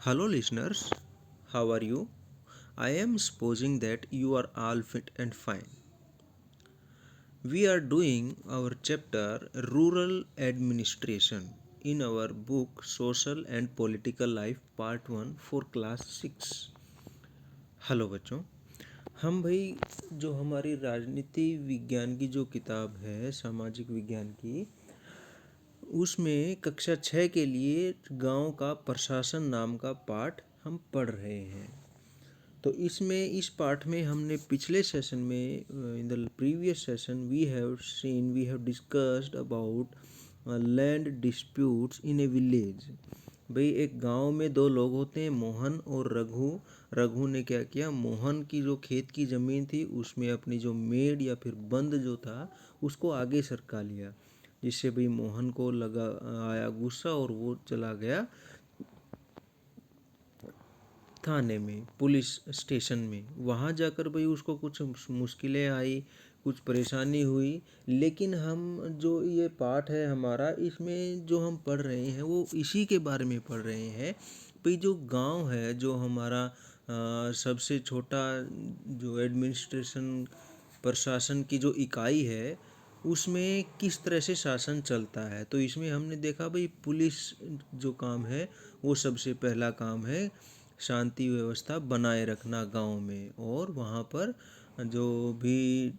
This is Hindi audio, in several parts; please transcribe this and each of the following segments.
Hello, listeners. How are you? I am supposing that you are all fit and fine. We are doing our chapter Rural Administration in our book Social and Political Life Part 1 for Class 6. Hello बच्चों, हम भाई जो हमारी राजनीति विज्ञान की जो किताब है सामाजिक विज्ञान की, उसमें कक्षा 6 के लिए गांव का प्रशासन नाम का पाठ हम पढ़ रहे हैं। तो इसमें इस पाठ में हमने पिछले सेशन में in the previous session we have discussed about land disputes in a village. भाई एक गांव में दो लोग होते हैं, मोहन और रघु। रघु ने क्या किया, मोहन की जो खेत की ज़मीन थी उसमें अपनी जो मेड़ या फिर बंद जो था उसको आगे सरका लिया, जिससे भाई मोहन को लगा आया गुस्सा और वो चला गया थाने में, पुलिस स्टेशन में। वहाँ जाकर भाई उसको कुछ मुश्किलें आई, कुछ परेशानी हुई। लेकिन हम जो ये पाठ है हमारा, इसमें जो हम पढ़ रहे हैं वो इसी के बारे में पढ़ रहे हैं। भाई जो गांव है, जो हमारा सबसे छोटा जो एडमिनिस्ट्रेशन प्रशासन की जो इकाई है, उसमें किस तरह से शासन चलता है। तो इसमें हमने देखा भाई पुलिस जो काम है वो सबसे पहला काम है, शांति व्यवस्था बनाए रखना गांव में। और वहाँ पर जो भी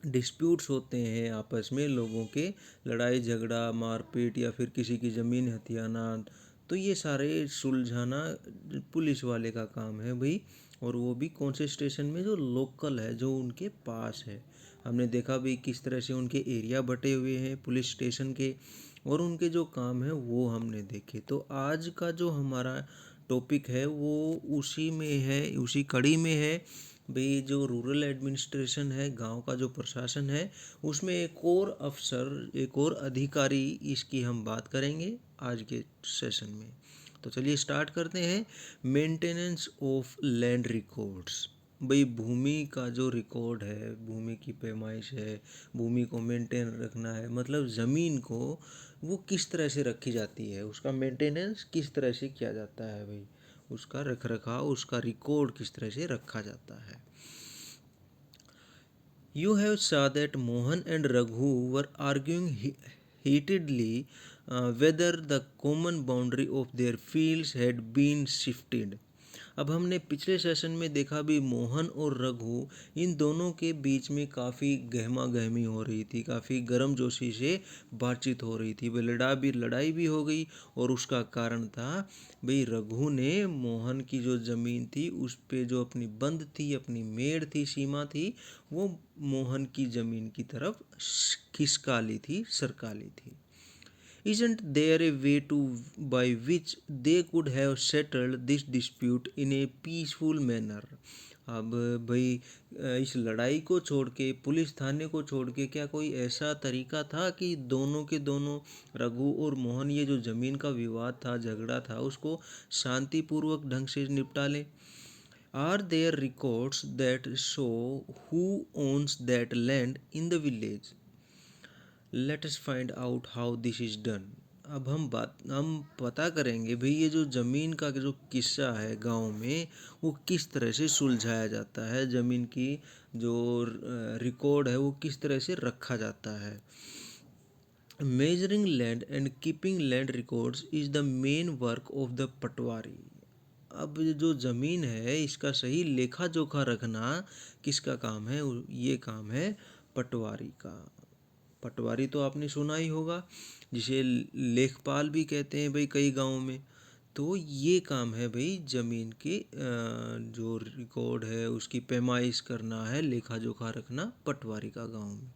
डिस्प्यूट्स होते हैं आपस में लोगों के, लड़ाई झगड़ा मारपीट या फिर किसी की ज़मीन हथियाना, तो ये सारे सुलझाना पुलिस वाले का काम है भाई। और वो भी कौन से स्टेशन में, जो लोकल है, जो उनके पास है। हमने देखा भाई किस तरह से उनके एरिया बटे हुए हैं पुलिस स्टेशन के, और उनके जो काम है वो हमने देखे। तो आज का जो हमारा टॉपिक है वो उसी में है, उसी कड़ी में है। भाई जो रूरल एडमिनिस्ट्रेशन है, गांव का जो प्रशासन है, उसमें एक और अफसर, एक और अधिकारी, इसकी हम बात करेंगे आज के सेशन में। तो चलिए स्टार्ट करते हैं। Maintenance of land records. भाई भूमि का जो रिकॉर्ड है, भूमि की पैमाइश है, भूमि को मेंटेन रखना है, मतलब ज़मीन को वो किस तरह से रखी जाती है, उसका मेंटेनेंस किस तरह से किया जाता है भाई, उसका रख रखाव, उसका रिकॉर्ड किस तरह से रखा जाता है। You have saw that Mohan and Raghu were arguing heatedly whether the common boundary of their fields had been shifted. अब हमने पिछले सेशन में देखा भी मोहन और रघु, इन दोनों के बीच में काफ़ी गहमा गहमी हो रही थी, काफ़ी गर्मजोशी से बातचीत हो रही थी। वह लड़ाई भी हो गई। और उसका कारण था भाई रघु ने मोहन की जो ज़मीन थी उस पे जो अपनी बंद थी, अपनी मेड़ थी, सीमा थी, वो मोहन की ज़मीन की तरफ खिसका ली थी, सरका ली थी। Isn't there a way to by which they could have settled this dispute in a peaceful manner? अब भाई इस लड़ाई को छोड़ के, पुलिस थाने को छोड़ के, क्या कोई ऐसा तरीका था कि दोनों के दोनों, रघु और मोहन, ये जो ज़मीन का विवाद था, झगड़ा था, उसको शांतिपूर्वक ढंग से निपटा लें? Are there records that show who owns that land in the village? Let us find out how this is done. अब हम पता करेंगे भाई ये जो ज़मीन का जो किस्सा है गांव में, वो किस तरह से सुलझाया जाता है, ज़मीन की जो रिकॉर्ड है वो किस तरह से रखा जाता है। Measuring land and keeping land records is the main work of the patwari. अब जो ज़मीन है इसका सही लेखा जोखा रखना किसका काम है? ये काम है पटवारी का। पटवारी तो आपने सुना ही होगा, जिसे लेखपाल भी कहते हैं भाई कई गांवों में। तो ये काम है भाई ज़मीन के जो रिकॉर्ड है उसकी पैमाइश करना है, लेखा जोखा रखना पटवारी का गांव में।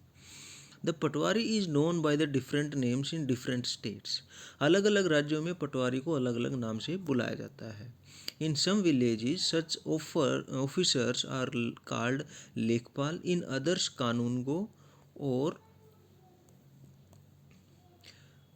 The Patwari is known by the different names in different states. अलग अलग राज्यों में पटवारी को अलग अलग नाम से बुलाया जाता है। In some villages such officers are called lekhpal, in others कानूनगो और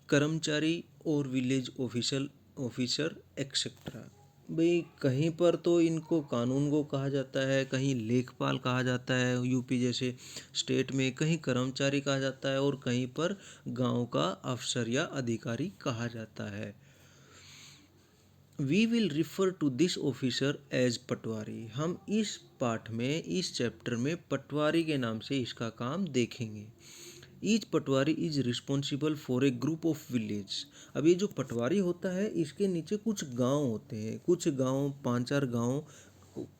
कर्मचारी और विलेज ऑफिसर एक्सेट्रा। भाई कहीं पर तो इनको कानून को कहा जाता है, कहीं लेखपाल कहा जाता है यूपी जैसे स्टेट में, कहीं कर्मचारी कहा जाता है, और कहीं पर गांव का अफसर या अधिकारी कहा जाता है। We will refer to this officer as patwari. हम इस पाठ में, इस चैप्टर में पटवारी के नाम से इसका काम देखेंगे। Each Patwari is responsible for a group of village. अब ये जो पटवारी होता है इसके नीचे कुछ गांव होते हैं, कुछ गांव, 5-4 गांव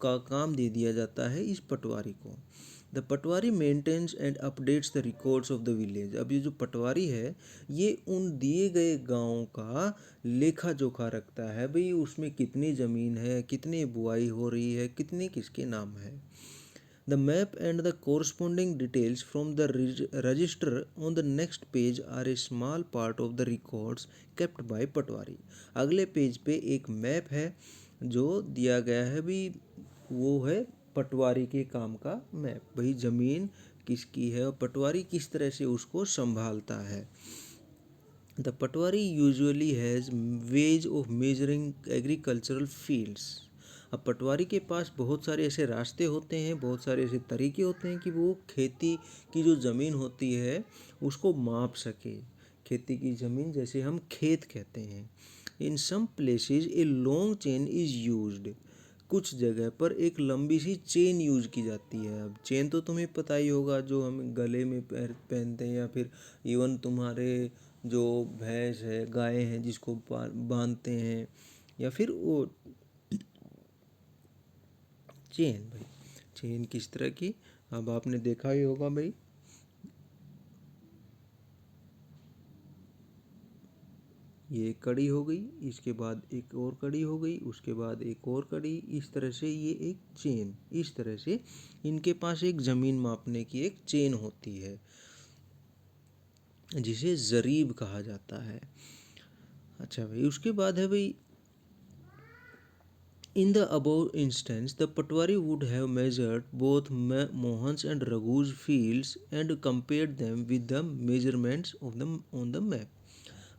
का काम दे दिया जाता है इस पटवारी को। The patwari maintains and updates the records of the village. अब ये जो पटवारी है ये उन दिए गए गाँव का लेखा जोखा रखता है, भाई उसमें कितनी ज़मीन है, कितनी बुआई हो रही है, कितने किसके नाम है। The map and the corresponding details from the register on the next page are a small part of the records kept by पटवारी। अगले पेज पे एक मैप है जो दिया गया है, भी वो है पटवारी के काम का मैप, भाई ज़मीन किसकी है और पटवारी किस तरह से उसको संभालता है। The Patwari usually has ways of measuring agricultural fields. अब पटवारी के पास बहुत सारे ऐसे रास्ते होते हैं, बहुत सारे ऐसे तरीके होते हैं कि वो खेती की जो ज़मीन होती है उसको माप सके। खेती की ज़मीन जैसे हम खेत कहते हैं। In some places a long chain is used. कुछ जगह पर एक लंबी सी चेन यूज की जाती है। अब चेन तो तुम्हें पता ही होगा, जो हम गले में पहनते हैं, या फिर इवन तुम्हारे जो भैंस है, गाय है, जिसको बांधते हैं, या फिर वो चेन। भाई चेन किस तरह की, अब आपने देखा ही होगा भाई, ये कड़ी हो गई, इसके बाद एक और कड़ी हो गई, उसके बाद एक और कड़ी, इस तरह से ये एक चेन, इस तरह से इनके पास एक ज़मीन मापने की एक चेन होती है जिसे ज़रीब कहा जाता है। अच्छा भाई, उसके बाद है भाई, in the above instance, the Patwari would have measured both Mohan's and Raghu's fields and compared them with the measurements of them on the map.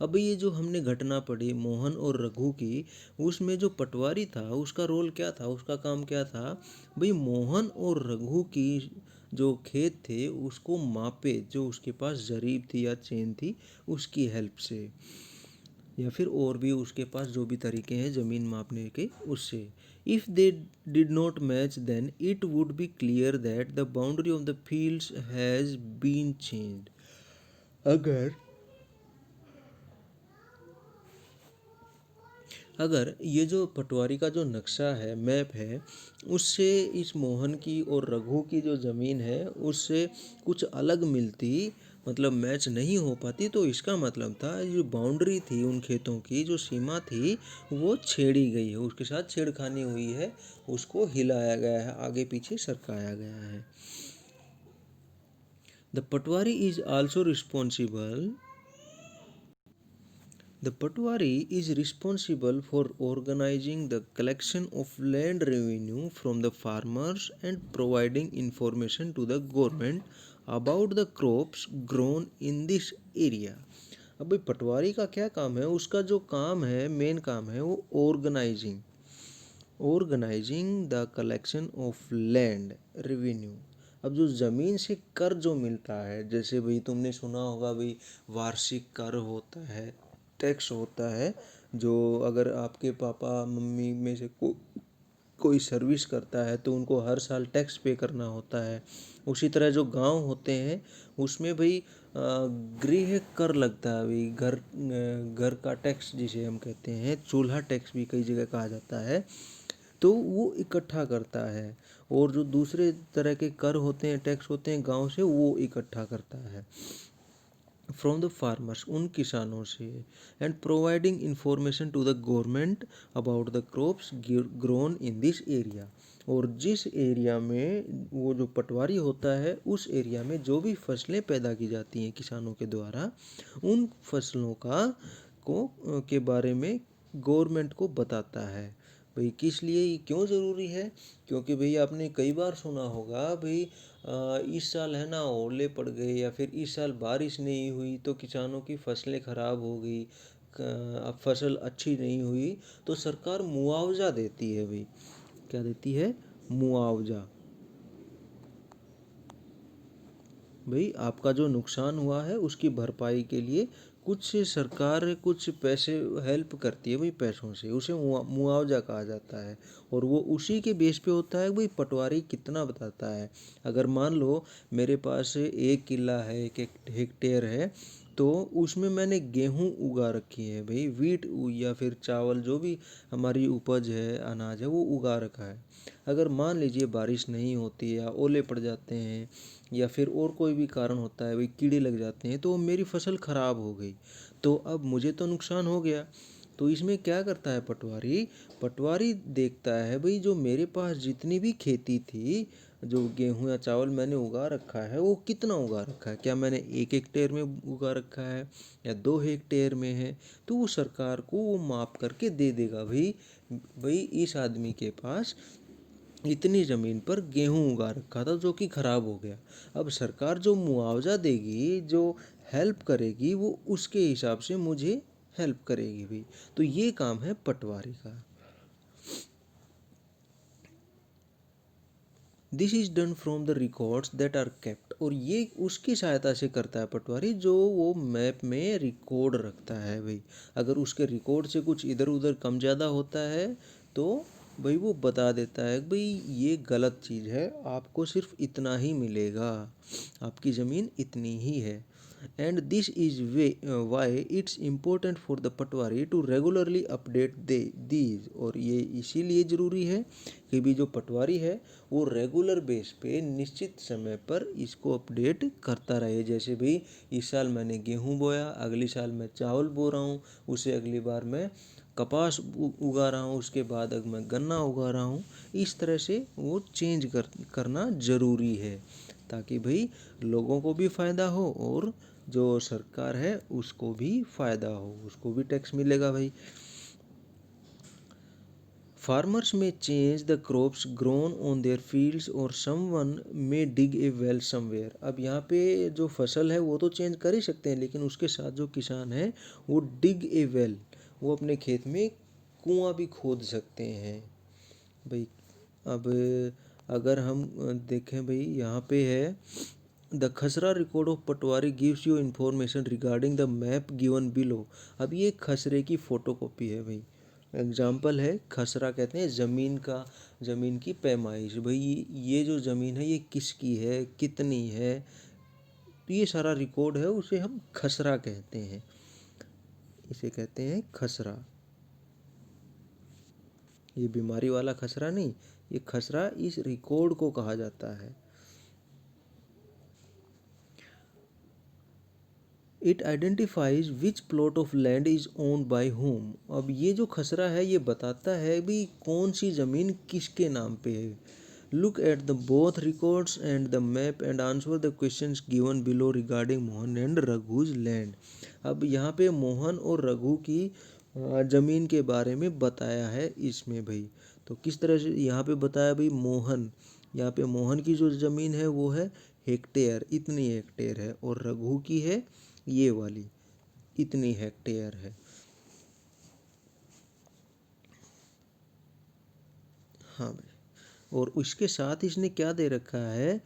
अब ये जो हमने घटना पढ़ी मोहन और रघु की, उसमें जो पटवारी था उसका रोल क्या था, उसका काम क्या था, भाई मोहन और रघु की जो खेत थे उसको मापे, जो उसके पास जरीब थी या चेन थी उसकी हेल्प से, या फिर और भी उसके पास जो भी तरीके हैं ज़मीन मापने के उससे। If they did not match then it would be clear that the boundary of the fields has been changed. अगर ये जो पटवारी का जो नक्शा है, मैप है, उससे इस मोहन की और रघु की जो ज़मीन है उससे कुछ अलग मिलती, मतलब मैच नहीं हो पाती, तो इसका मतलब था जो बाउंड्री थी उन खेतों की, जो सीमा थी वो छेड़ी गई है, उसके साथ छेड़खानी हुई है, उसको हिलाया गया है, आगे पीछे सरकाया गया है। The Patwari is also responsible The Patwari is responsible for organizing the collection of land revenue from the farmers and providing information to the government about the crops grown in this area. अब भाई पटवारी का क्या काम है, उसका जो काम है, मेन काम है वो organising the collection of land revenue. अब जो ज़मीन से कर जो मिलता है, जैसे भाई तुमने सुना होगा भाई वार्षिक कर होता है, टैक्स होता है, जो अगर आपके पापा मम्मी में से कोई सर्विस करता है तो उनको हर साल टैक्स पे करना होता है। उसी तरह जो गांव होते हैं उसमें भाई गृह कर लगता है, भाई घर का टैक्स जिसे हम कहते हैं, चूल्हा टैक्स भी कई जगह कहा जाता है, तो वो इकट्ठा करता है। और जो दूसरे तरह के कर होते हैं, टैक्स होते हैं गांव से, वो इकट्ठा करता है फ्रॉम द फार्मर्स, उन किसानों से, and providing information to the government about the crops grown in this area. और जिस एरिया में वो जो पटवारी होता है उस एरिया में जो भी फसलें पैदा की जाती हैं किसानों के द्वारा, उन फसलों के बारे में गवर्नमेंट को बताता है। भाई किस लिए, ये क्यों ज़रूरी है, क्योंकि भाई आपने कई बार सुना होगा भाई इस साल है ना ओले पड़ गए, या फिर इस साल बारिश नहीं हुई तो किसानों की फसलें ख़राब हो गई, अब फसल अच्छी नहीं हुई, तो सरकार मुआवजा देती है। भाई क्या देती है, मुआवजा। भाई आपका जो नुकसान हुआ है उसकी भरपाई के लिए कुछ सरकार कुछ पैसे हेल्प करती है भाई, पैसों से उसे मुआवजा कहा जाता है, और वो उसी के बेस पे होता है भाई पटवारी कितना बताता है। अगर मान लो मेरे पास 1 किला है, 1 हेक्टेयर है, तो उसमें मैंने गेहूं उगा रखी है भाई, या फिर चावल, जो भी हमारी उपज है, अनाज है, वो उगा रखा है। अगर मान लीजिए बारिश नहीं होती या ओले पड़ जाते हैं या फिर और कोई भी कारण होता है भाई, कीड़े लग जाते हैं, तो मेरी फसल खराब हो गई, तो अब मुझे तो नुकसान हो गया। तो इसमें क्या करता है पटवारी? पटवारी देखता है भाई जो मेरे पास जितनी भी खेती थी, जो गेहूं या चावल मैंने उगा रखा है, वो कितना उगा रखा है, क्या मैंने 1 हेक्टेयर में उगा रखा है या 2 हेक्टेयर में है, तो वो सरकार को वो माप करके दे देगा भाई, भाई इस आदमी के पास इतनी ज़मीन पर गेहूं उगा रखा था जो कि खराब हो गया। अब सरकार जो मुआवजा देगी, जो हेल्प करेगी, वो उसके हिसाब से मुझे हेल्प करेगी भी। तो ये काम है पटवारी का। This is done from the records that are kept, और ये उसकी सहायता से करता है पटवारी जो वो मैप में रिकॉर्ड रखता है भाई। अगर उसके रिकॉर्ड से कुछ इधर उधर कम ज़्यादा होता है तो भाई वो बता देता है भाई ये गलत चीज़ है, आपको सिर्फ इतना ही मिलेगा, आपकी ज़मीन इतनी ही है। And this is way why it's important for the patwari to regularly update these, और ये इसीलिए ज़रूरी है कि भी जो पटवारी है वो रेगुलर बेस पे निश्चित समय पर इसको अपडेट करता रहे। जैसे भाई इस साल मैंने गेहूं बोया, अगली साल मैं चावल बो रहा हूँ, उसे अगली बार मैं कपास उगा रहा हूँ, उसके बाद अगर मैं गन्ना उगा रहा हूँ, इस तरह से वो चेंज करना ज़रूरी है, ताकि भाई लोगों को भी फ़ायदा हो और जो सरकार है उसको भी फ़ायदा हो, उसको भी टैक्स मिलेगा भाई। फार्मर्स में change the crops grown on their fields और समवन में डिग ए वेल समवेयर। अब यहाँ पे जो फसल है वो तो चेंज कर ही सकते हैं, लेकिन उसके साथ जो किसान है वो डिग ए वेल, वो अपने खेत में कुआं भी खोद सकते हैं भाई। अब अगर हम देखें भाई, यहाँ पे है द खसरा record of Patwari gives you information regarding the map given below. अब ये खसरे की फ़ोटो कॉपी है भाई। एग्जाम्पल है, खसरा कहते हैं ज़मीन का, ज़मीन की पैमाइश भाई, ये जो ज़मीन है ये किसकी है, कितनी है, तो ये सारा रिकॉर्ड है, उसे हम खसरा कहते हैं, इसे कहते हैं खसरा। ये बीमारी वाला खसरा नहीं, ये खसरा इस रिकॉर्ड को कहा जाता है। It identifies which plot of land is owned by home. अब ये जो खसरा है ये बताता है भी कौन सी ज़मीन किसके नाम पे है। Look at the both records and the map and answer the questions given below regarding Mohan and Raghu's land. अब यहाँ पे मोहन और रघु की ज़मीन के बारे में बताया है इसमें भाई। तो किस तरह से यहाँ पे बताया भाई, मोहन, यहाँ पे मोहन की जो ज़मीन है वो है हेक्टेयर, इतनी हेक्टेयर है, और रघु की है ये वाली, इतनी हेक्टेयर है। हाँ भाई, और उसके साथ इसने क्या दे रखा है,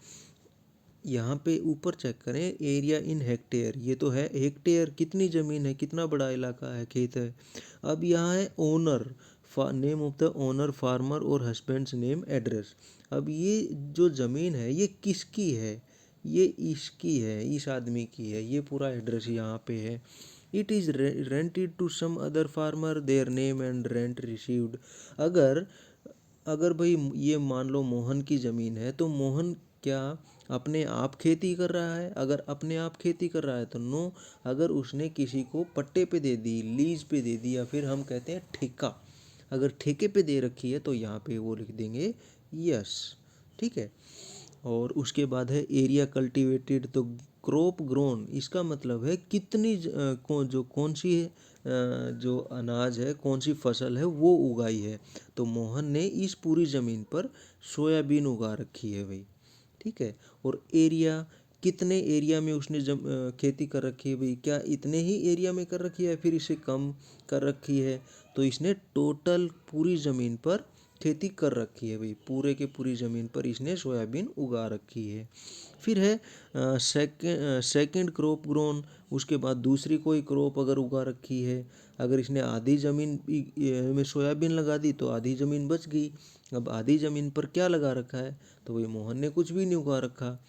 यहाँ पे ऊपर चेक करें, एरिया इन हेक्टेयर, ये तो है हेक्टेयर, कितनी ज़मीन है, कितना बड़ा इलाका है, खेत है। अब यहाँ है owner, name of the owner, farmer और हस्बैंड्स नेम, एड्रेस। अब ये जो ज़मीन है ये किसकी है, ये इसकी है, इस आदमी की है, ये पूरा एड्रेस यहाँ पे है। It is rented to some other farmer, their name and rent received. अगर अगर भाई ये मान लो मोहन की ज़मीन है, तो मोहन क्या अपने आप खेती कर रहा है? अगर अपने आप खेती कर रहा है तो नो। अगर उसने किसी को पट्टे पे दे दी, लीज पे दे दी, या फिर हम कहते हैं ठेका, अगर ठेके पे दे रखी है तो यहाँ पे वो लिख देंगे यस। ठीक है। और उसके बाद है एरिया कल्टीवेटेड, तो क्रॉप ग्रोन, इसका मतलब है कितनी कौन सी जो अनाज है, कौन सी फसल है वो उगाई है। तो मोहन ने इस पूरी ज़मीन पर सोयाबीन उगा रखी है भाई। ठीक है। और एरिया, कितने एरिया में उसने खेती कर रखी है भाई, क्या इतने ही एरिया में कर रखी है फिर इसे कम कर रखी है, तो इसने टोटल पूरी ज़मीन पर खेती कर रखी है भाई, पूरे के पूरी ज़मीन पर इसने सोयाबीन उगा रखी है। फिर है सेकंड क्रॉप ग्रोन, उसके बाद दूसरी कोई क्रॉप अगर उगा रखी है। अगर इसने आधी ज़मीन में सोयाबीन लगा दी तो आधी ज़मीन बच गई। अब आधी ज़मीन पर क्या लगा रखा है, तो भाई मोहन ने कुछ भी नहीं उगा रखा।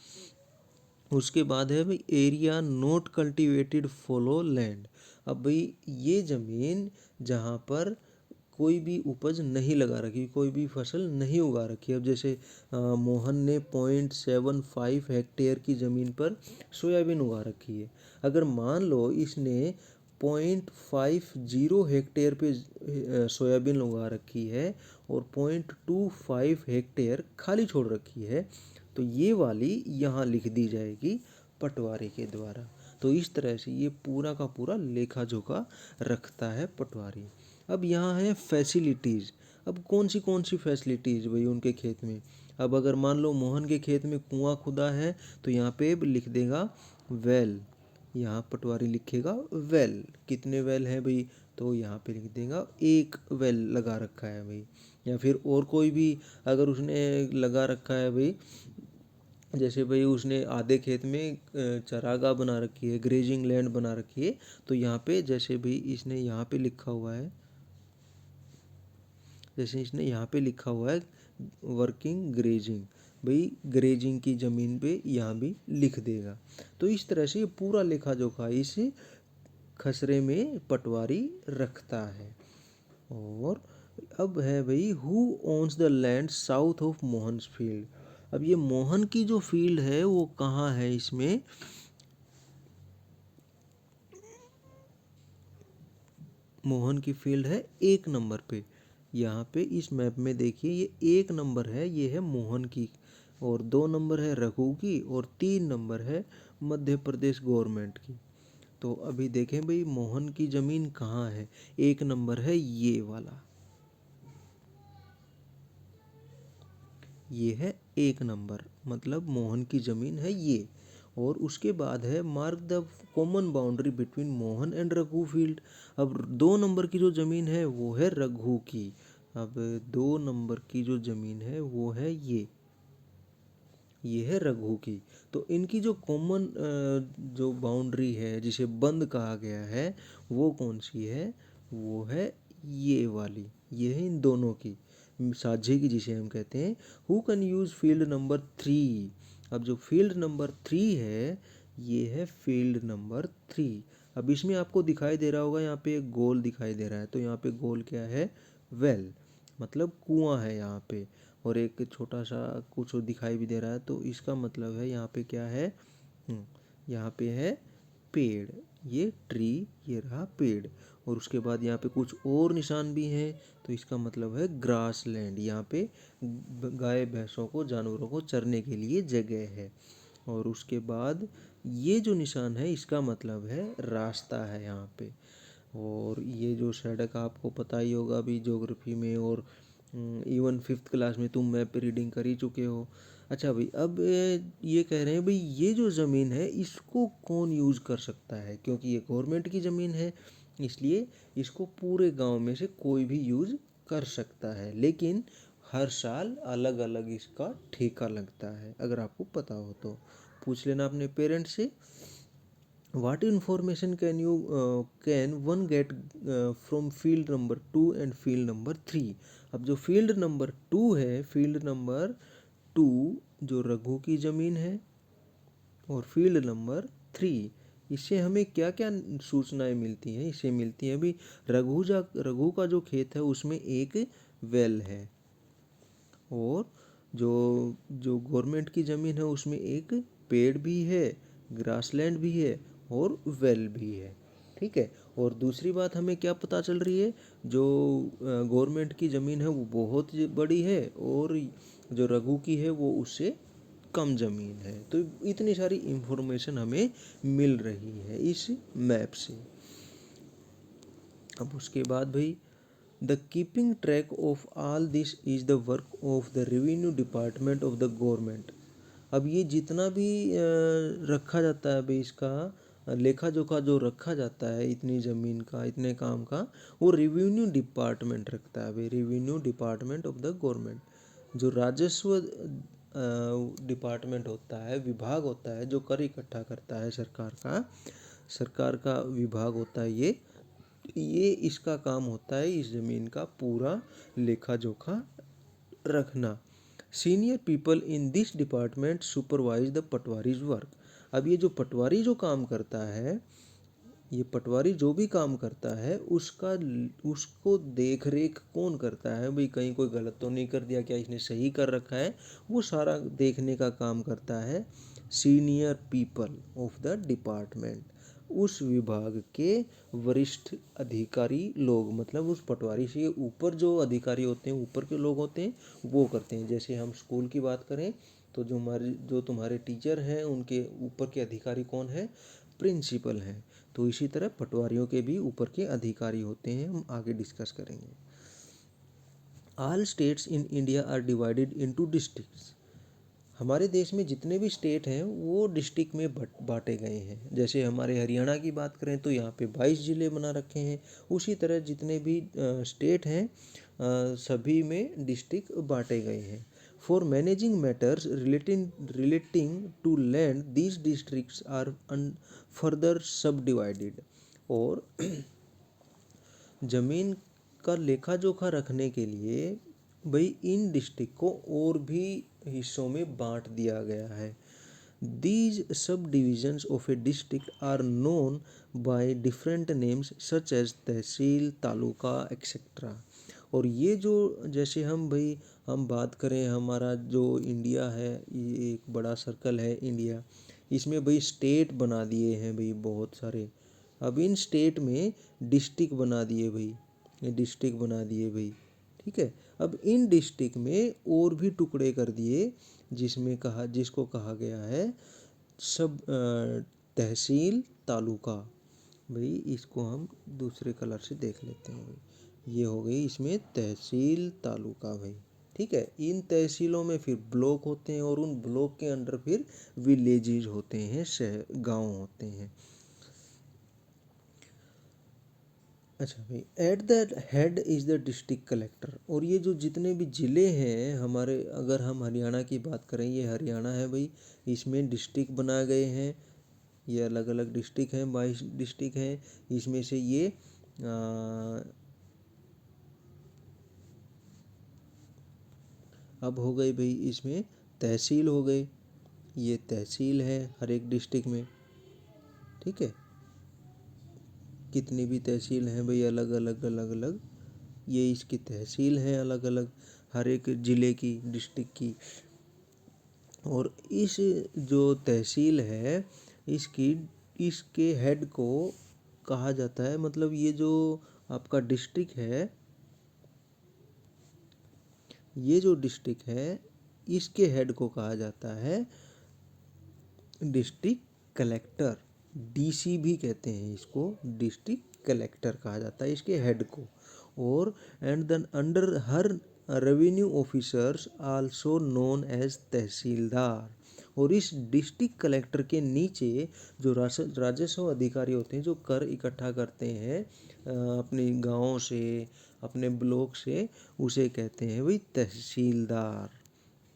उसके बाद है भाई area not cultivated follow land. अब भाई ये ज़मीन जहाँ पर कोई भी उपज नहीं लगा रखी, कोई भी फसल नहीं उगा रखी। अब जैसे मोहन ने 0.75 हेक्टेयर की ज़मीन पर सोयाबीन उगा रखी है। अगर मान लो इसने 0.50 हेक्टेयर पे सोयाबीन उगा रखी है और 0.25 हेक्टेयर खाली छोड़ रखी है, तो ये वाली यहाँ लिख दी जाएगी पटवारी के द्वारा। तो इस तरह से ये पूरा का पूरा लेखा जोखा रखता है पटवारी। अब यहाँ है फैसिलिटीज़। अब कौन सी फैसिलिटीज़ भाई उनके खेत में। अब अगर मान लो मोहन के खेत में कुआं खुदा है तो यहाँ पे लिख देगा वेल, यहाँ पटवारी लिखेगा वेल। कितने वेल हैं भाई, तो यहाँ पे लिख देगा एक वेल लगा रखा है भाई। या फिर और कोई भी अगर उसने लगा रखा है भाई, जैसे भाई उसने आधे खेत में चरागाह बना रखी है, ग्रेजिंग लैंड बना रखी है, तो यहाँ पे जैसे भाई इसने यहाँ पे लिखा हुआ है, जैसे इसने यहाँ पे लिखा हुआ है वर्किंग ग्रेजिंग, भाई ग्रेजिंग की ज़मीन पे यहाँ भी लिख देगा। तो इस तरह से ये पूरा लेखा जोखा इस खसरे में पटवारी रखता है। और अब है भाई who owns the land south of Mohan's field. अब ये मोहन की जो फील्ड है वो कहाँ है, इसमें मोहन की फील्ड है 1 नंबर पे। यहाँ पे इस मैप में देखिए ये 1 नंबर है, ये है मोहन की, और 2 नंबर है रघु की, और 3 नंबर है मध्य प्रदेश गवर्नमेंट की। तो अभी देखें भाई मोहन की ज़मीन कहाँ है। 1 नंबर है ये वाला, ये है 1 नंबर, मतलब मोहन की ज़मीन है ये। और उसके बाद है mark the common boundary between Mohan and Raghu field. अब 2 नंबर की जो ज़मीन है वो है रघु की। अब 2 नंबर की जो ज़मीन है वो है ये है रघु की। तो इनकी जो कॉमन जो बाउंड्री है जिसे बंद कहा गया है वो कौन सी है, वो है ये वाली, ये है इन दोनों की साझे की, जिसे हम कहते हैं who can use field number 3। अब जो फील्ड नंबर 3 है ये है फील्ड नंबर 3। अब इसमें आपको दिखाई दे रहा होगा यहाँ पे एक गोल दिखाई दे रहा है, तो यहाँ पे गोल क्या है, वेल, मतलब कुआं है यहाँ पे। और एक छोटा सा कुछ दिखाई भी दे रहा है, तो इसका मतलब है यहाँ पे क्या है, यहाँ पे है पेड़, ये ट्री, ये रहा पेड़। और उसके बाद यहाँ पे कुछ और निशान भी हैं, तो इसका मतलब है ग्रास लैंड, यहाँ पे गाय भैंसों को, जानवरों को चरने के लिए जगह है। और उसके बाद ये जो निशान है इसका मतलब है रास्ता है यहाँ पे। और ये जो सड़क आपको पता ही होगा अभी ज्योग्राफी में, और इवन 5th क्लास में तुम मैप रीडिंग कर ही चुके हो। अच्छा भाई, अब ये कह रहे हैं भाई ये जो ज़मीन है इसको कौन यूज़ कर सकता है, क्योंकि ये गवर्नमेंट की ज़मीन है, इसलिए इसको पूरे गांव में से कोई भी यूज़ कर सकता है, लेकिन हर साल अलग अलग इसका ठेका लगता है। अगर आपको पता हो तो पूछ लेना अपने पेरेंट्स से। What information can one get from field number 2 and field number 3? अब जो field number 2 है, field number 2 जो रघु की ज़मीन है, और field number 3 इससे हमें क्या क्या सूचनाएं मिलती हैं। इससे मिलती हैं भी रघु का जो खेत है उसमें एक वेल है, और जो जो गवर्नमेंट की ज़मीन है उसमें एक पेड़ भी है, ग्रासलैंड भी है, और वेल भी है। ठीक है। और दूसरी बात हमें क्या पता चल रही है, जो गवर्नमेंट की ज़मीन है वो बहुत बड़ी है, और जो रघु की है वो उससे कम ज़मीन है। तो इतनी सारी इंफॉर्मेशन हमें मिल रही है इस मैप से। अब उसके बाद भाई the keeping track of all this is the work of the revenue department of the government. अब ये जितना भी रखा जाता है भाई इसका लेखा जोखा जो रखा जाता है इतनी ज़मीन का, इतने काम का, वो रेवेन्यू डिपार्टमेंट रखता है भाई, revenue department of the government. जो राजस्व डिपार्टमेंट होता है, विभाग होता है जो कर इकट्ठा करता है सरकार का विभाग होता है ये इसका काम होता है इस ज़मीन का पूरा लेखा जोखा रखना। Senior people in this department supervise the patwaris work. अब ये जो पटवारी जो काम करता है, ये पटवारी जो भी काम करता है उसको देख रेख कौन करता है भाई, कहीं कोई गलत तो नहीं कर दिया, क्या इसने सही कर रखा है, वो सारा देखने का काम करता है senior people of the department. उस विभाग के वरिष्ठ अधिकारी लोग, मतलब उस पटवारी से ऊपर जो अधिकारी होते हैं, ऊपर के लोग होते हैं, वो करते हैं। जैसे हम स्कूल की बात करें तो जो तुम्हारे टीचर हैं उनके ऊपर के अधिकारी कौन है, प्रिंसिपल हैं। तो इसी तरह पटवारियों के भी ऊपर के अधिकारी होते हैं, हम आगे डिस्कस करेंगे। All states in India are divided into districts. हमारे देश में जितने भी स्टेट हैं वो डिस्ट्रिक्ट में बांटे गए हैं। जैसे हमारे हरियाणा की बात करें तो यहाँ पे 22 ज़िले बना रखे हैं। उसी तरह जितने भी स्टेट हैं सभी में डिस्ट्रिक्ट बांटे गए हैं। For managing matters relating to land these districts are further subdivided. और जमीन का लेखा जोखा रखने के लिए भाई इन डिस्ट्रिक्ट को और भी हिस्सों में बांट दिया गया है। These subdivisions of a district are known by different names such as tehsil, taluka etcetera. और ये जो जैसे हम बात करें, हमारा जो इंडिया है ये एक बड़ा सर्कल है इंडिया, इसमें भाई स्टेट बना दिए हैं भाई बहुत सारे। अब इन स्टेट में डिस्ट्रिक्ट बना दिए भाई, ये डिस्ट्रिक्ट बना दिए भाई, ठीक है। अब इन डिस्ट्रिक्ट में और भी टुकड़े कर दिए जिसको कहा गया है सब तहसील, तालुका। भाई इसको हम दूसरे कलर से देख लेते हैं भाई, ये हो गई इसमें तहसील तालुका भाई, ठीक है। इन तहसीलों में फिर ब्लॉक होते हैं और उन ब्लॉक के अंडर फिर विलेजेस होते हैं, शहर गांव होते हैं। अच्छा भाई, at the head is the district collector. और ये जो जितने भी ज़िले हैं हमारे, अगर हम हरियाणा की बात करें, ये हरियाणा है भाई, इसमें डिस्ट्रिक्ट बनाए गए हैं, ये अलग अलग डिस्ट्रिक्ट हैं, 22 डिस्ट्रिक्ट हैं। इसमें से ये अब हो गए भाई, इसमें तहसील हो गए, ये तहसील है हर एक डिस्ट्रिक्ट में, ठीक है। कितनी भी तहसील हैं भाई, अलग अलग अलग अलग, ये इसकी तहसील हैं अलग अलग हर एक ज़िले की, डिस्ट्रिक्ट की। और इस जो तहसील है इसकी इसके हेड को कहा जाता है, मतलब ये जो आपका डिस्ट्रिक्ट है, ये जो डिस्ट्रिक्ट है इसके हेड को कहा जाता है डिस्ट्रिक्ट कलेक्टर। डीसी भी कहते हैं इसको, डिस्ट्रिक्ट कलेक्टर कहा जाता है इसके हेड को। और and then under her revenue officers also known as tehsildar. और इस डिस्ट्रिक्ट कलेक्टर के नीचे जो राजस्व अधिकारी होते हैं जो कर इकट्ठा करते हैं अपने गाँव से, अपने ब्लॉक से, उसे कहते हैं भाई तहसीलदार।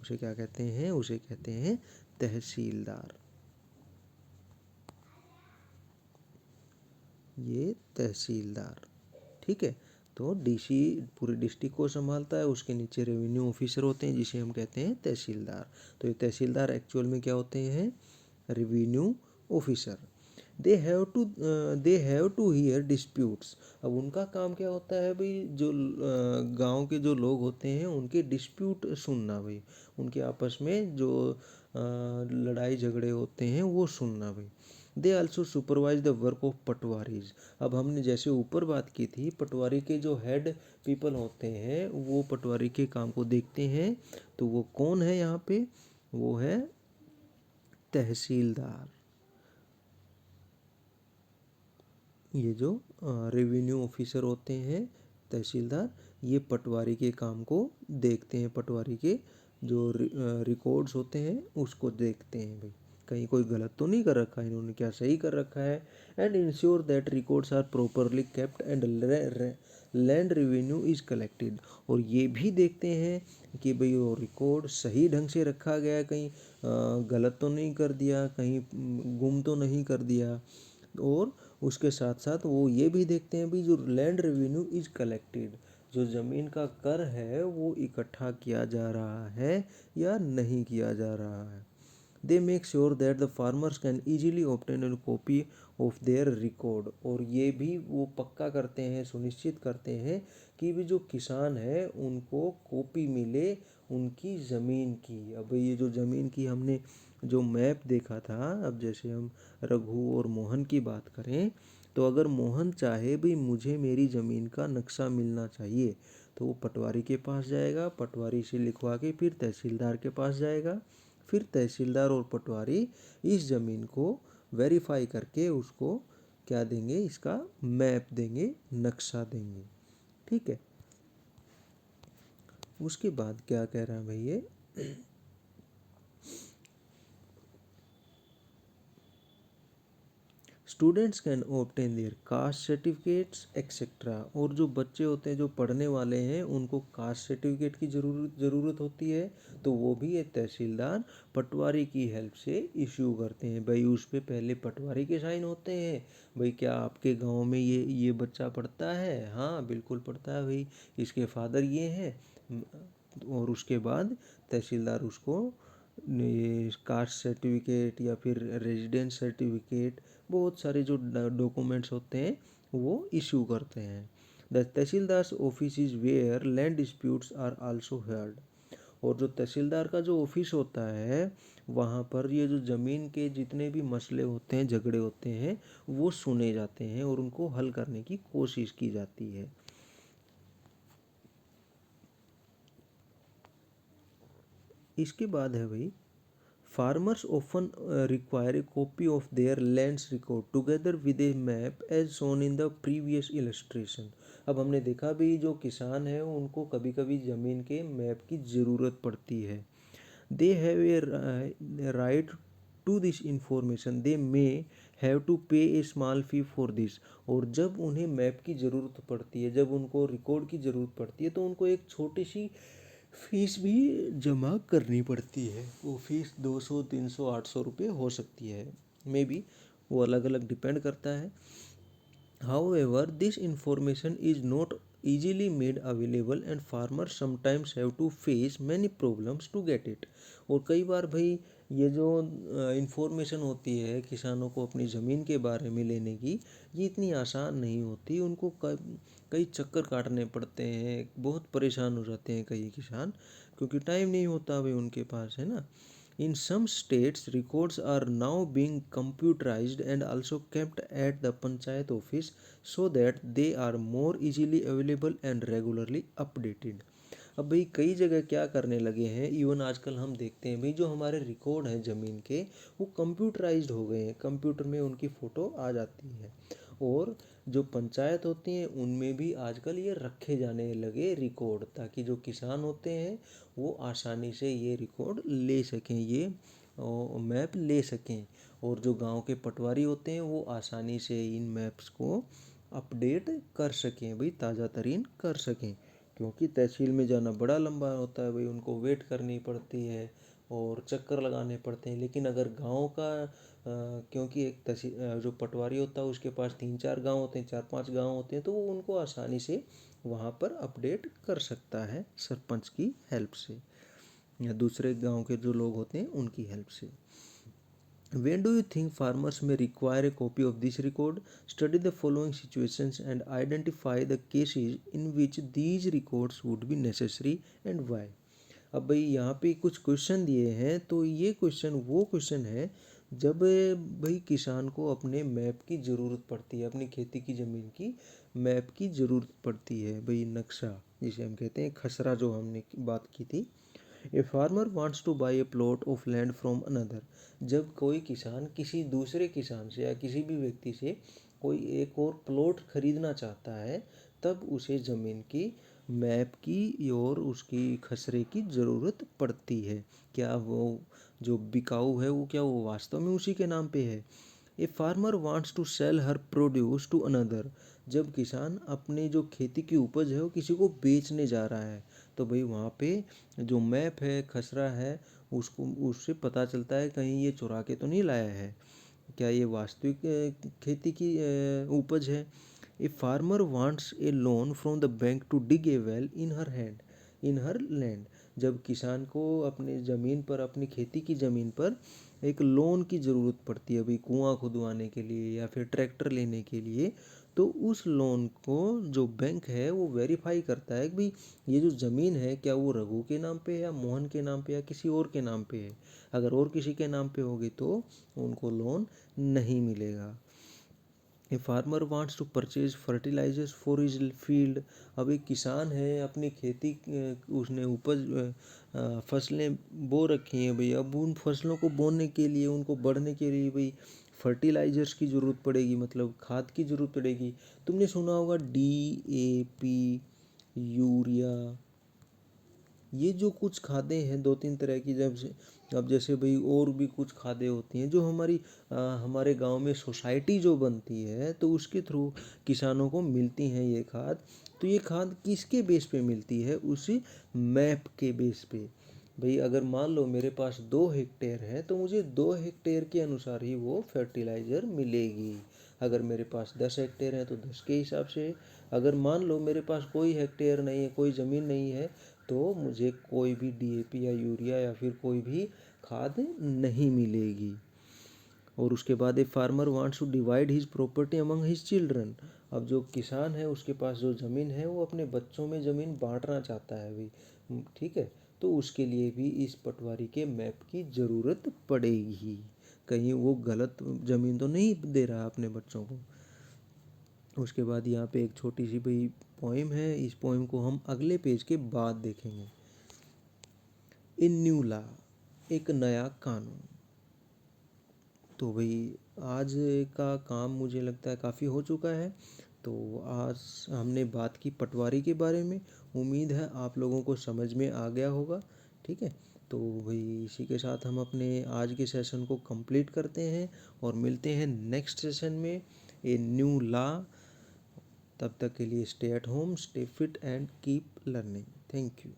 उसे क्या कहते हैं, उसे कहते हैं तहसीलदार। ये तहसीलदार, ठीक है। तो डीसी पूरे डिस्ट्रिक्ट को संभालता है, उसके नीचे रेवेन्यू ऑफिसर होते हैं जिसे हम कहते हैं तहसीलदार। तो ये तहसीलदार एक्चुअल में क्या होते हैं, revenue officer. They have to hear disputes. अब उनका काम क्या होता है भाई, जो गांव के जो लोग होते हैं उनके डिस्प्यूट सुनना भाई, उनके आपस में जो लड़ाई झगड़े होते हैं वो सुनना भाई। They also supervise the work of patwaris. अब हमने जैसे ऊपर बात की थी, पटवारी के जो हेड पीपल होते हैं वो पटवारी के काम को देखते हैं, तो वो कौन है यहाँ पे, वो है तहसीलदार। ये जो रेवेन्यू ऑफिसर होते हैं तहसीलदार, ये पटवारी के काम को देखते हैं, पटवारी के जो रिकॉर्ड्स होते हैं उसको देखते हैं भाई, कहीं कोई गलत तो नहीं कर रखा है, इन्होंने क्या सही कर रखा है। And ensure that records are properly kept and land revenue is collected. और ये भी देखते हैं कि भाई वो रिकॉर्ड सही ढंग से रखा गया है, कहीं गलत तो नहीं कर दिया, कहीं गुम तो नहीं कर दिया। और उसके साथ साथ वो ये भी देखते हैं भी जो लैंड रेवेन्यू इज कलेक्टेड, जो ज़मीन का कर है वो इकट्ठा किया जा रहा है या नहीं किया जा रहा है। They make sure that the farmers can easily obtain a copy of there record. और ये भी वो पक्का करते हैं, सुनिश्चित करते हैं कि भी जो किसान है उनको कॉपी मिले उनकी ज़मीन की। अब ये जो ज़मीन की हमने जो मैप देखा था, अब जैसे हम रघु और मोहन की बात करें, तो अगर मोहन चाहे भाई मुझे मेरी ज़मीन का नक्शा मिलना चाहिए, तो वो पटवारी के पास जाएगा, पटवारी से लिखवा के फिर तहसीलदार के पास जाएगा, फिर तहसीलदार और पटवारी इस ज़मीन को वेरीफाई करके उसको क्या देंगे, इसका मैप देंगे, नक्शा देंगे। ठीक है। उसके बाद क्या कह रहा है भाई ये, students can obtain their caste certificates etcetera. और जो बच्चे होते हैं जो पढ़ने वाले हैं उनको कास्ट सर्टिफिकेट की ज़रूरत होती है, तो वो भी ये तहसीलदार पटवारी की हेल्प से इशू करते हैं। भाई उस पर पहले पटवारी के साइन होते हैं, भाई क्या आपके गांव में ये बच्चा पढ़ता है, हाँ बिल्कुल पढ़ता है भाई, इसके फादर ये हैं। और उसके बाद तहसीलदार उसको कास्ट सर्टिफिकेट या फिर रेजिडेंस सर्टिफिकेट, बहुत सारे जो डॉक्यूमेंट्स होते हैं वो इशू करते हैं। The tehsildar's office is where land disputes are also heard. और जो तहसीलदार का जो ऑफिस होता है वहाँ पर ये जो ज़मीन के जितने भी मसले होते हैं, झगड़े होते हैं, वो सुने जाते हैं और उनको हल करने की कोशिश की जाती है। इसके बाद है भाई, farmers often require a copy of their lands record together with a map as shown in the previous illustration. अब हमने देखा भी जो किसान है उनको कभी कभी ज़मीन के मैप की ज़रूरत पड़ती है। They have a right to this information, they may have to pay a small fee for this. और जब उन्हें मैप की ज़रूरत पड़ती है, जब उनको रिकॉर्ड की ज़रूरत पड़ती है, तो उनको एक छोटी सी फीस भी जमा करनी पड़ती है। वो फीस 200 300 800 रुपये हो सकती है, मे बी वो अलग अलग डिपेंड करता है। However, this information is not easily made available and farmers sometimes have to face many problems to get it। और कई बार भाई ये जो इंफॉर्मेशन होती है किसानों को अपनी ज़मीन के बारे में लेने की, ये इतनी आसान नहीं होती। उनको कई चक्कर काटने पड़ते हैं, बहुत परेशान हो जाते हैं कई किसान, क्योंकि टाइम नहीं होता भाई उनके पास, है ना। In some states, records are now being computerized and also kept at the panchayat office so that they are more easily available and regularly updated। अब भाई कई जगह क्या करने लगे हैं, इवन आजकल हम देखते हैं भाई जो हमारे रिकॉर्ड हैं ज़मीन के वो कंप्यूटराइज्ड हो गए हैं, कंप्यूटर में उनकी फ़ोटो आ जाती है। और जो पंचायत होती हैं उनमें भी आजकल ये रखे जाने लगे रिकॉर्ड, ताकि जो किसान होते हैं वो आसानी से ये रिकॉर्ड ले सकें, ये मैप ले सकें। और जो गांव के पटवारी होते हैं वो आसानी से इन मैप्स को अपडेट कर सकें भाई, ताज़ा तरीन कर सकें। क्योंकि तहसील में जाना बड़ा लंबा होता है भाई, उनको वेट करनी पड़ती है और चक्कर लगाने पड़ते हैं। लेकिन अगर गांव का क्योंकि एक तहसील जो पटवारी होता है उसके पास 3 4 गांव होते हैं, 4 5 गांव होते हैं, तो वो उनको आसानी से वहाँ पर अपडेट कर सकता है सरपंच की हेल्प से या दूसरे गांव के जो लोग होते हैं उनकी हेल्प से। When do you think farmers may require a copy of this record? Study the following situations and identify the cases in which these records would be necessary and why। अब भाई यहाँ पे कुछ क्वेश्चन दिए हैं, तो ये क्वेश्चन वो क्वेश्चन है जब भाई किसान को अपने मैप की ज़रूरत पड़ती है, अपनी खेती की ज़मीन की मैप की ज़रूरत पड़ती है भाई, नक्शा जिसे हम कहते हैं, खसरा जो हमने बात की थी। ए farmer wants two by A plot of land from another. जब कोई किसान किसी दूसरे किसान से या किसी भी व्यक्ति से कोई एक और प्लॉट खरीदना चाहता है, तब उसे ज़मीन की मैप की और उसकी खसरे की ज़रूरत पड़ती है। क्या वो जो बिकाऊ है वो क्या वो वास्तव में उसी के नाम पे है? A farmer wants to sell her produce to another. जब किसान अपने जो खेती की उपज है वो किसी को बेचने जा रहा है, तो भाई वहाँ पे जो मैप है, खसरा है, उसको उससे पता चलता है कहीं ये चुरा के तो नहीं लाया है, क्या ये वास्तविक खेती की उपज है। A farmer wants a loan from the bank to dig a well in her land. जब किसान को अपने ज़मीन पर, अपनी खेती की ज़मीन पर एक लोन की ज़रूरत पड़ती है भाई, कुआं खुदवाने के लिए या फिर ट्रैक्टर लेने के लिए, तो उस लोन को जो बैंक है वो वेरीफाई करता है कि भाई ये जो ज़मीन है क्या वो रघु के नाम पे है या मोहन के नाम पे या किसी और के नाम पे है। अगर और किसी के नाम पे होगी तो उनको लोन नहीं मिलेगा। A farmer wants to purchase fertilisers for his field. अब एक किसान है, अपनी खेती उसने उपज फसलें बो रखी हैं भाई, अब उन फसलों को बोने के लिए, उनको बढ़ने के लिए भाई फर्टिलाइजर्स की ज़रूरत पड़ेगी, मतलब खाद की ज़रूरत पड़ेगी। तुमने सुना होगा DAP, यूरिया, ये जो कुछ खादें हैं दो तीन तरह की, जब से अब जैसे भाई और भी कुछ खादें होती हैं जो हमारे गांव में सोसाइटी जो बनती है तो उसके थ्रू किसानों को मिलती हैं ये खाद। तो ये खाद किसके बेस पे मिलती है? उसी मैप के बेस पे। भाई अगर मान लो मेरे पास 2 हेक्टेयर है तो मुझे 2 हेक्टेयर के अनुसार ही वो फर्टिलाइज़र मिलेगी। अगर मेरे पास 10 हेक्टेयर है तो 10 के हिसाब से। अगर मान लो मेरे पास कोई हेक्टेयर नहीं है, कोई ज़मीन नहीं है, तो मुझे कोई भी DAP या यूरिया या फिर कोई भी खाद नहीं मिलेगी। और उसके बाद a farmer wants to divide his property among his children. अब जो किसान है उसके पास जो ज़मीन है वो अपने बच्चों में ज़मीन बांटना चाहता है भाई, ठीक है, तो उसके लिए भी इस पटवारी के मैप की ज़रूरत पड़ेगी। कहीं वो गलत ज़मीन तो नहीं दे रहा अपने बच्चों को। उसके बाद यहाँ पे एक छोटी सी भाई पोइम है, इस पोइम को हम अगले पेज के बाद देखेंगे। इन न्यू लॉ, एक नया कानून। तो भाई आज का काम मुझे लगता है काफ़ी हो चुका है। तो आज हमने बात की पटवारी के बारे में। उम्मीद है आप लोगों को समझ में आ गया होगा, ठीक है। तो भाई इसी के साथ हम अपने आज के सेशन को कंप्लीट करते हैं और मिलते हैं नेक्स्ट सेशन में, ए न्यू लॉ। तब तक के लिए stay at home, stay fit and keep learning. Thank you.